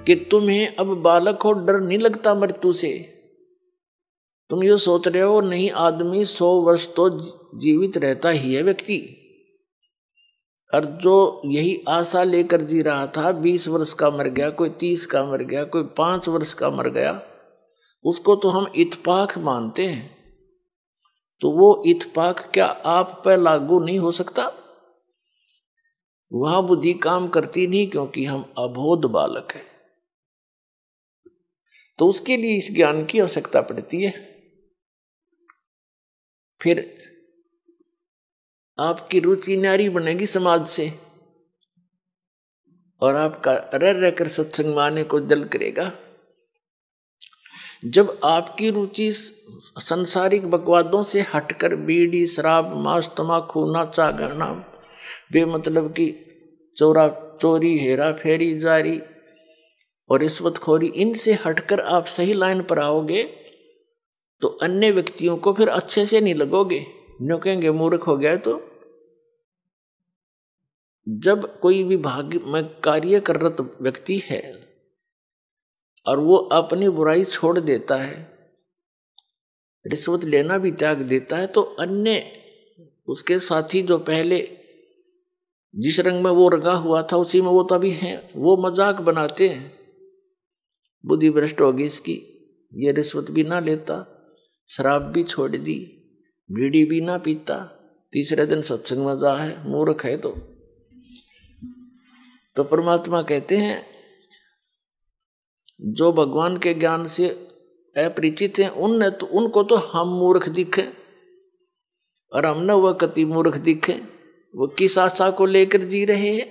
कि तुम्हें अब बालक को डर नहीं लगता मृत्यु से। तुम ये सोच रहे हो नहीं, आदमी 100 वर्ष तो जीवित रहता ही है व्यक्ति, और जो यही आशा लेकर जी रहा था 20 वर्ष का मर गया, कोई 30 का मर गया, कोई 5 वर्ष का मर गया, उसको तो हम इत्तेफाक मानते हैं। तो वो इत्तेफाक क्या आप पर लागू नहीं हो सकता? वहां बुद्धि काम करती नहीं, क्योंकि हम अबोध बालक हैं। तो उसके लिए इस ज्ञान की आवश्यकता पड़ती है। फिर आपकी रुचि न्यारी बनेगी समाज से, और आपका रह रहकर सत्संग माने को दिल करेगा। जब आपकी रुचि संसारिक बकवादों से हटकर बीड़ी, शराब, मांस, तमाकू, नाचा गाना, बेमतलब की चोरी, हेरा फेरी, जारी और रिश्वतखोरी, इनसे हटकर आप सही लाइन पर आओगे तो अन्य व्यक्तियों को फिर अच्छे से नहीं लगोगे, न्यों कहेंगे मूर्ख हो गया। तो जब कोई विभाग में कार्यरत व्यक्ति है और वो अपनी बुराई छोड़ देता है, रिश्वत लेना भी त्याग देता है, तो अन्य उसके साथी जो पहले जिस रंग में वो रंगा हुआ था उसी में वो तभी है, वो मजाक बनाते हैं, बुद्धि भ्रष्ट होगी इसकी, ये रिश्वत भी ना लेता, शराब भी छोड़ दी, बीड़ी भी ना पीता, तीसरे दिन सत्संग में जा है, मूर्ख है। तो परमात्मा कहते हैं जो भगवान के ज्ञान से अपरिचित हैं उनको तो हम मूर्ख दिखे, और हम न वह कति मूर्ख दिखे। वो किस आशा को लेकर जी रहे हैं?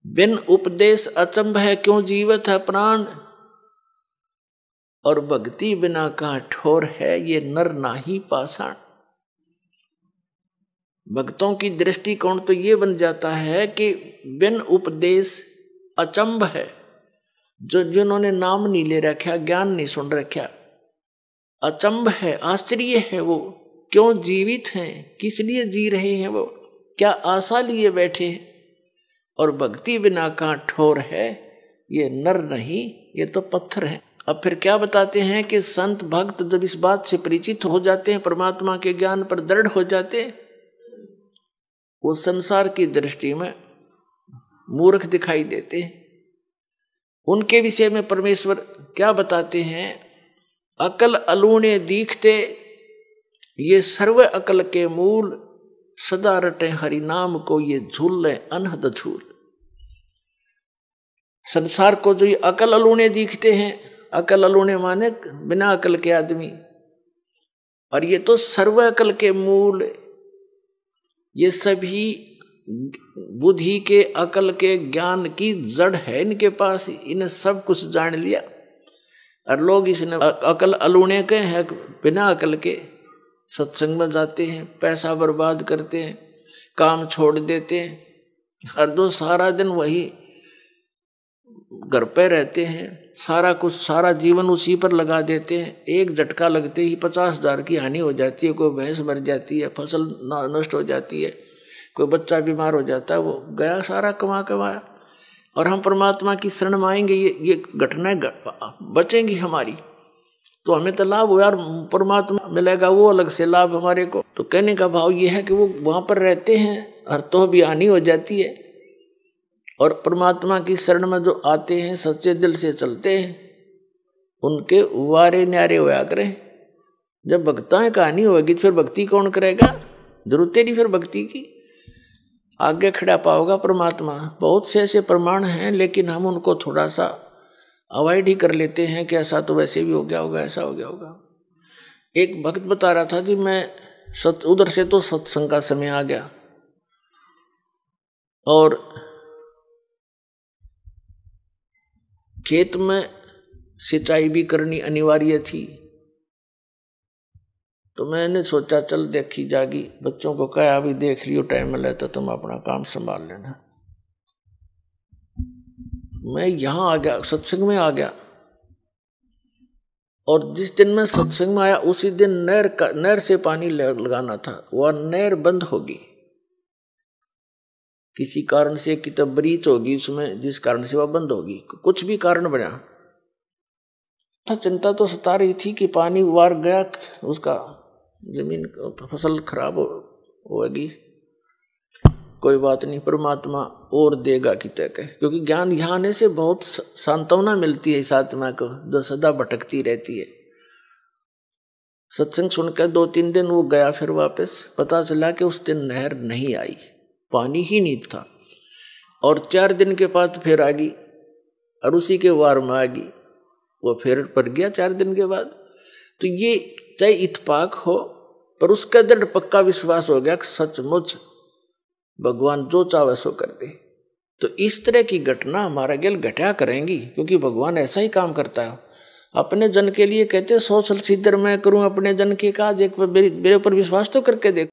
बिन उपदेश अचंभ है क्यों जीवत है प्राण, और भक्ति बिना कहाँ ठोर है ये नर नाही पाषाण। भक्तों की दृष्टिकोण तो ये बन जाता है कि बिन उपदेश अचंभ है, जिन्होंने नाम नहीं ले रखा, ज्ञान नहीं सुन रखा, अचंभ है, आश्चर्य है वो, क्यों जीवित हैं, किस लिए जी रहे हैं, वो क्या आशा लिए बैठे हैं। और भक्ति बिना कहाँ ठोर है ये नर नहीं, ये तो पत्थर है। अब फिर क्या बताते हैं कि संत भक्त जब इस बात से परिचित हो जाते हैं, परमात्मा के ज्ञान पर दृढ़ हो जाते हैं, वो संसार की दृष्टि में मूर्ख दिखाई देते हैं। उनके विषय में परमेश्वर क्या बताते हैं? अकल अलूणे दीखते ये सर्व अकल के मूल, सदा रटे हरि नाम को ये झूले अनहद झूल। संसार को जो ये अकल अलूणे दिखते हैं, अकल अलूणे माने बिना अकल के आदमी, और ये तो सर्व अकल के मूल, ये सभी बुद्धि के, अकल के, ज्ञान की जड़ है इनके पास, इन्हें सब कुछ जान लिया। और लोग इसने अकल अलूणे के हैं, बिना अकल के सत्संग में जाते हैं, पैसा बर्बाद करते हैं, काम छोड़ देते हैं, हर दो सारा दिन वही घर पे रहते हैं, सारा कुछ, सारा जीवन उसी पर लगा देते हैं। एक झटका लगते ही 50,000 की हानि हो जाती है, कोई भैंस मर जाती है, फसल नष्ट हो जाती है, कोई बच्चा बीमार हो जाता है, वो गया सारा कमाया। और हम परमात्मा की शरण में आएंगे, ये घटनाएं बचेंगी हमारी, तो हमें तो लाभ हो यार, परमात्मा मिलेगा वो अलग से लाभ हमारे को। तो कहने का भाव ये है कि वो वहां पर रहते हैं और तो भी हानि हो जाती है, और परमात्मा की शरण में जो आते हैं, सच्चे दिल से चलते हैं, उनके वारे न्यारे होया करें। जब भक्ताएं कहानी होगी फिर भक्ति कौन करेगा? जरूरत नहीं फिर भक्ति की, आगे खड़ा पाओगा परमात्मा। बहुत से ऐसे प्रमाण हैं, लेकिन हम उनको थोड़ा सा अवॉइड ही कर लेते हैं कि ऐसा तो वैसे भी हो गया होगा, ऐसा हो गया होगा। एक भक्त बता रहा था जी, मैं उधर से तो सत्संग का समय आ गया और खेत में सिंचाई भी करनी अनिवार्य थी, तो मैंने सोचा चल देखी जागी, बच्चों को कहा अभी देख लियो, टाइम मिला तो तुम अपना काम संभाल लेना। मैं यहां आ गया, सत्संग में आ गया, और जिस दिन मैं सत्संग में आया उसी दिन नहर से पानी लगाना था, वह नहर बंद होगी किसी कारण से कि तब ब्रीच होगी उसमें, जिस कारण से वह बंद होगी, कुछ भी कारण बना। तो चिंता तो सता रही थी कि पानी वार गया, उसका जमीन फसल खराब होगी। कोई बात नहीं, परमात्मा और देगा कि तय कहे, क्योंकि ज्ञान यहाँ आने से बहुत सांत्वना मिलती है इस आत्मा को जो सदा भटकती रहती है। सत्संग सुनकर 2-3 दिन वो गया, फिर वापस पता चला कि उस दिन नहर नहीं आई, पानी ही नहीं था। और 4 दिन के बाद फिर आ गई, और उसी के वार में आ गई, वो फिर पड़ गया 4 दिन के बाद। तो ये चाहे इत्तेफाक हो, पर उसका दृढ़ पक्का विश्वास हो गया कि सचमुच भगवान जो चाहे सो कर दे। तो इस तरह की घटना हमारा गेल घटा करेंगी, क्योंकि भगवान ऐसा ही काम करता है। अपने जन के लिए कहते 100 सिद्धर मैं करूं अपने जन के काज, एक मेरे ऊपर विश्वास तो करके देखो।